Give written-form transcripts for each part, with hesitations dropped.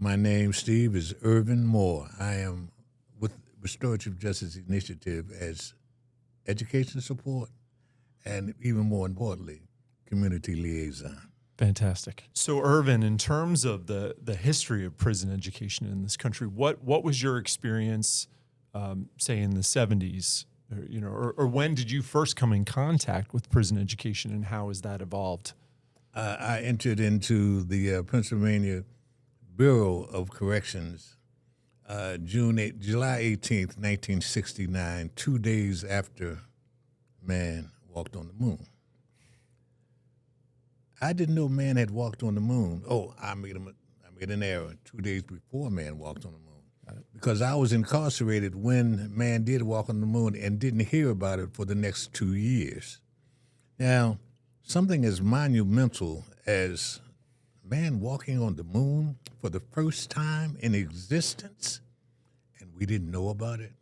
My name, Steve, is Irvin Moore. I am with Restorative Justice Initiative as education support and, even more importantly, community liaison. Fantastic. So, Irvin, in terms of the history of prison education in this country, what was your experience, say, in the 70s? Or when did you first come in contact with prison education, and how has that evolved? I entered into the Pennsylvania Bureau of Corrections July 18th, 1969, 2 days after man walked on the moon. I didn't know man had walked on the moon. Oh, I made an error. 2 days before man walked on the moon. Because I was incarcerated when man did walk on the moon and didn't hear about it for the next 2 years. Now, something as monumental as man walking on the moon for the first time in existence, and we didn't know about it?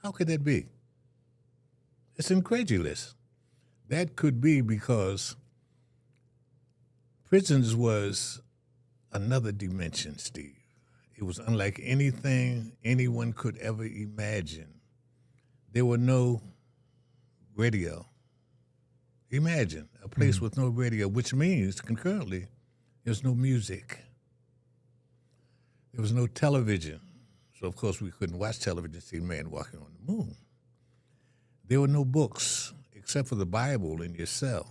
How could that be? It's incredulous. That could be because prisons was another dimension, Steve. It was unlike anything anyone could ever imagine. There were no radio. Imagine a place with no radio, which means concurrently there's no music. There was no television. So, of course, we couldn't watch television to see man walking on the moon. There were no books except for the Bible in your cell.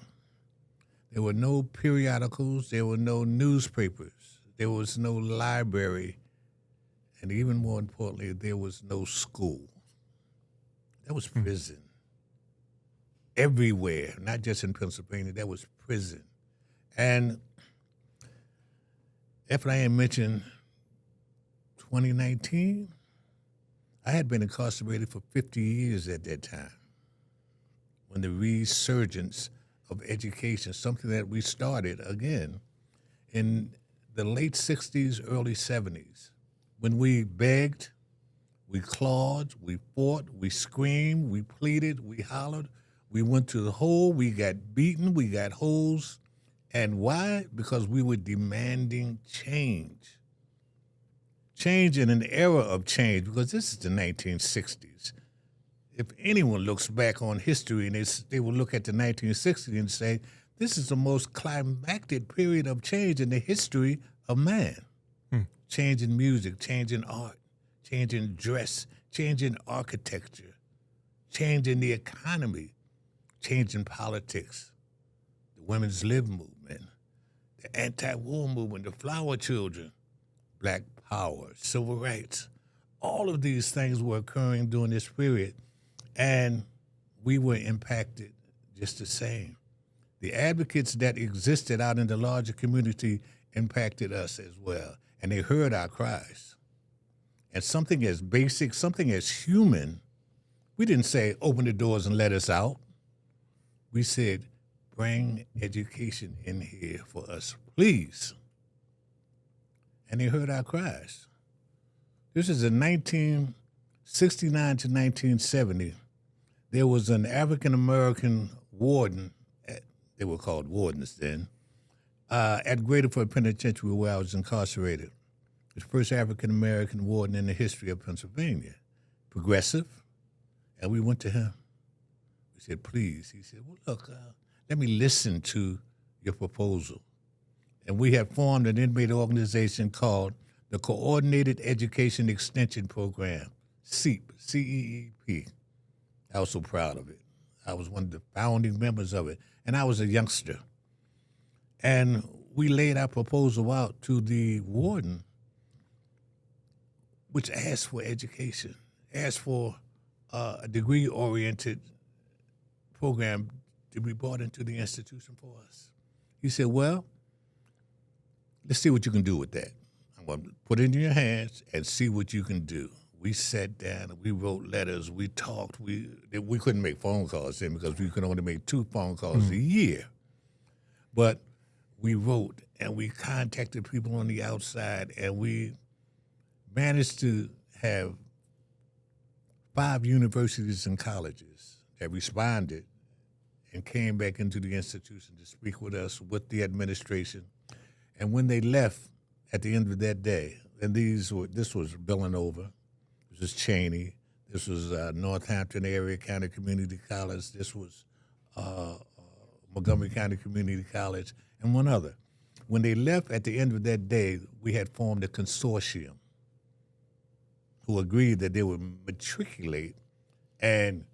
There were no periodicals. There were no newspapers. There was no library. And even more importantly, there was no school. That was prison. Everywhere, not just in Pennsylvania, that was prison. And after I had mentioned 2019, I had been incarcerated for 50 years at that time when the resurgence of education, something that we started again in the late 60s, early 70s, when we begged, we clawed, we fought, we screamed, we pleaded, we hollered, we went to the hole, we got beaten, we got holes. And why? Because we were demanding change. Change in an era of change, because this is the 1960s. If anyone looks back on history, and they will look at the 1960s and say, this is the most climactic period of change in the history of man. Change in music, change in art, change in dress, change in architecture, change in the economy, change in politics, the women's lib movement, the anti-war movement, the flower children, black power, civil rights. All of these things were occurring during this period, and we were impacted just the same. The advocates that existed out in the larger community impacted us as well, and they heard our cries. And something as basic, something as human, we didn't say, open the doors and let us out. We said, bring education in here for us, please. And they heard our cries. This is in 1969 to 1970. There was an African-American warden, they were called wardens then, at Graterford Penitentiary where I was incarcerated. The first African-American warden in the history of Pennsylvania, progressive, and we went to him. We said, please. He said, well, look, let me listen to your proposal. And we had formed an inmate organization called the Coordinated Education Extension Program, CEEP, C-E-E-P. I was so proud of it. I was one of the founding members of it, and I was a youngster. And we laid our proposal out to the warden, which asked for education, asked for a degree-oriented program to be brought into the institution for us. He said, well, let's see what you can do with that. I'm going to put it in your hands and see what you can do. We sat down and we wrote letters, we talked. We couldn't make phone calls then because we could only make 2 phone calls a year. But we wrote and we contacted people on the outside, and we managed to have 5 universities and colleges that responded and came back into the institution to speak with us, with the administration. And when they left at the end of that day, and this was Villanova, this was Cheney, this was Northampton Area County Community College, this was Montgomery County Community College, and one other. When they left at the end of that day, we had formed a consortium who agreed that they would matriculate and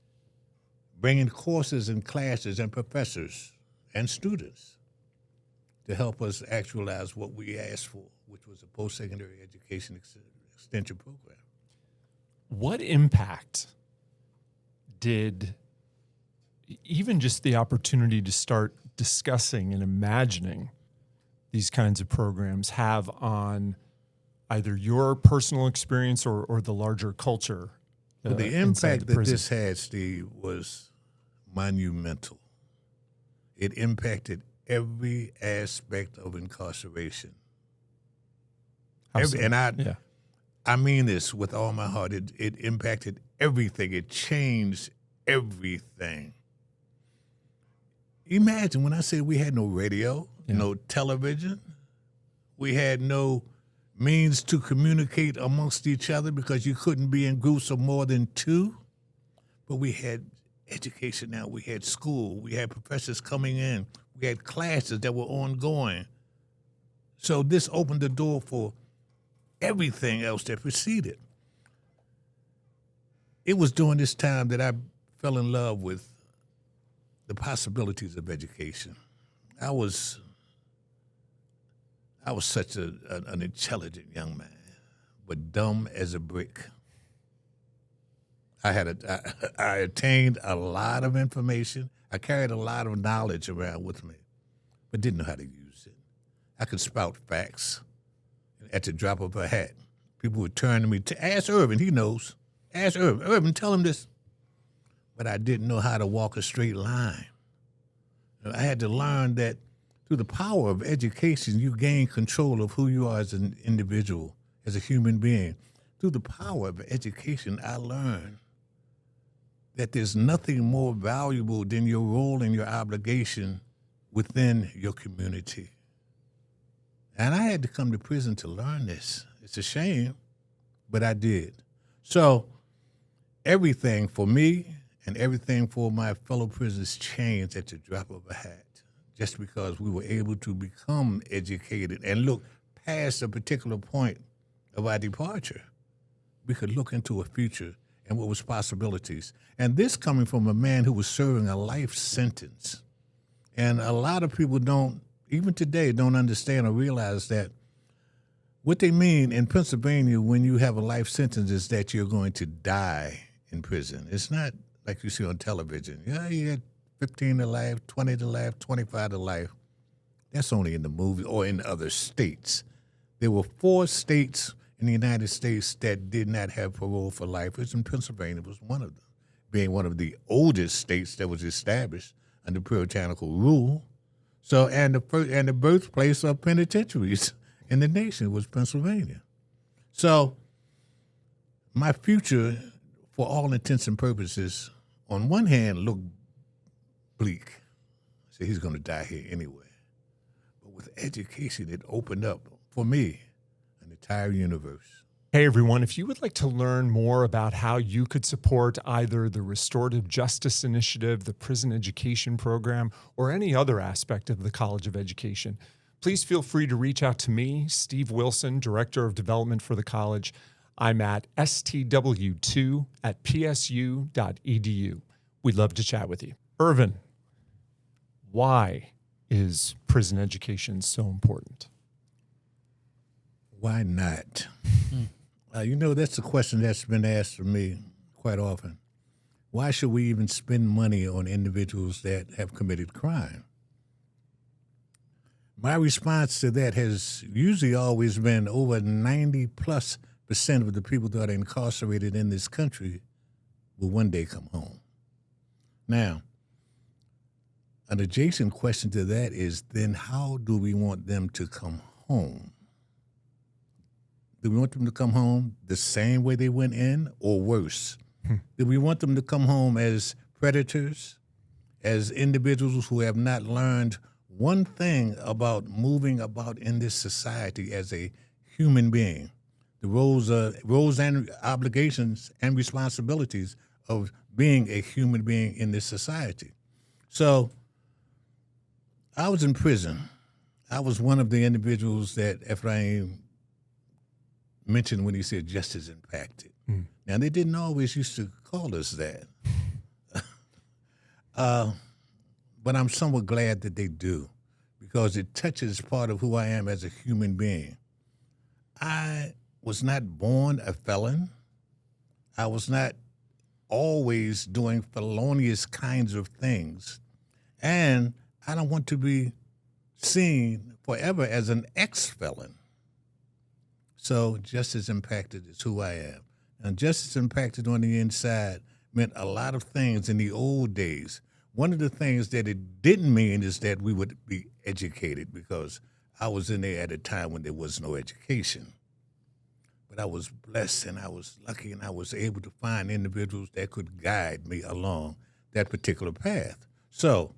bring in courses and classes and professors and students to help us actualize what we asked for, which was a post-secondary education extension program. What impact did even just the opportunity to start discussing and imagining these kinds of programs have on either your personal experience or the larger culture? The impact that this had, Steve, was monumental. It impacted every aspect of incarceration. I mean this with all my heart. It impacted everything. It changed everything. Imagine when I said we had no radio, no television, we had no means to communicate amongst each other because you couldn't be in groups of more than two. But we had education now. We had school. We had professors coming in. We had classes that were ongoing. So this opened the door for everything else that preceded. It was during this time that I fell in love with the possibilities of education. I was such an intelligent young man, but dumb as a brick. I attained a lot of information. I carried a lot of knowledge around with me, but didn't know how to use it. I could spout facts at the drop of a hat. People would turn to me to ask Irvin. He knows. Ask Irvin. Irvin, tell him this. But I didn't know how to walk a straight line. I had to learn that through the power of education, you gain control of who you are as an individual, as a human being. Through the power of education, I learned that there's nothing more valuable than your role and your obligation within your community. And I had to come to prison to learn this. It's a shame, but I did. So everything for me and everything for my fellow prisoners changed at the drop of a hat, just because we were able to become educated and look past a particular point of our departure. We could look into a future and what was possibilities. And this coming from a man who was serving a life sentence. And a lot of people even today, don't understand or realize that what they mean in Pennsylvania when you have a life sentence is that you're going to die in prison. It's not like you see on television. Yeah, you get 15 to life, 20 to life, 25 to life. That's only in the movies or in other states. There were 4 states in the United States that did not have parole for life. And Pennsylvania was one of them, being one of the oldest states that was established under puritanical rule. So, and the birthplace of penitentiaries in the nation was Pennsylvania. So my future, for all intents and purposes, on one hand, looked bleak. So he's going to die here anyway. But with education, it opened up, for me, an entire universe. Hey, everyone, if you would like to learn more about how you could support either the Restorative Justice Initiative, the Prison Education Program, or any other aspect of the College of Education, please feel free to reach out to me, Steve Wilson, Director of Development for the college. I'm at stw2@psu.edu. We'd love to chat with you. Irvin, why is prison education so important? Why not? That's a question that's been asked of me quite often. Why should we even spend money on individuals that have committed crime? My response to that has usually always been over 90+% of the people that are incarcerated in this country will one day come home. Now, an adjacent question to that is, then how do we want them to come home? Do we want them to come home the same way they went in or worse? Do we want them to come home as predators, as individuals who have not learned one thing about moving about in this society as a human being? the roles and obligations and responsibilities of being a human being in this society. So I was in prison. I was one of the individuals that Ephraim mentioned when he said justice impacted. Now, they didn't always used to call us that. But I'm somewhat glad that they do, because it touches part of who I am as a human being. I was not born a felon. I was not always doing felonious kinds of things. And I don't want to be seen forever as an ex-felon. So justice impacted is who I am. And justice impacted on the inside meant a lot of things in the old days. One of the things that it didn't mean is that we would be educated, because I was in there at a time when there was no education. But I was blessed and I was lucky, and I was able to find individuals that could guide me along that particular path. So,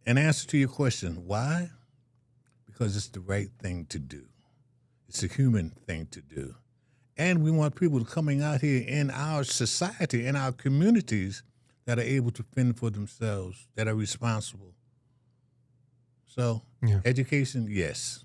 in answer to your question, why? Because it's the right thing to do. It's a human thing to do. And we want people coming out here in our society, in our communities, that are able to fend for themselves, that are responsible. So, education, yes.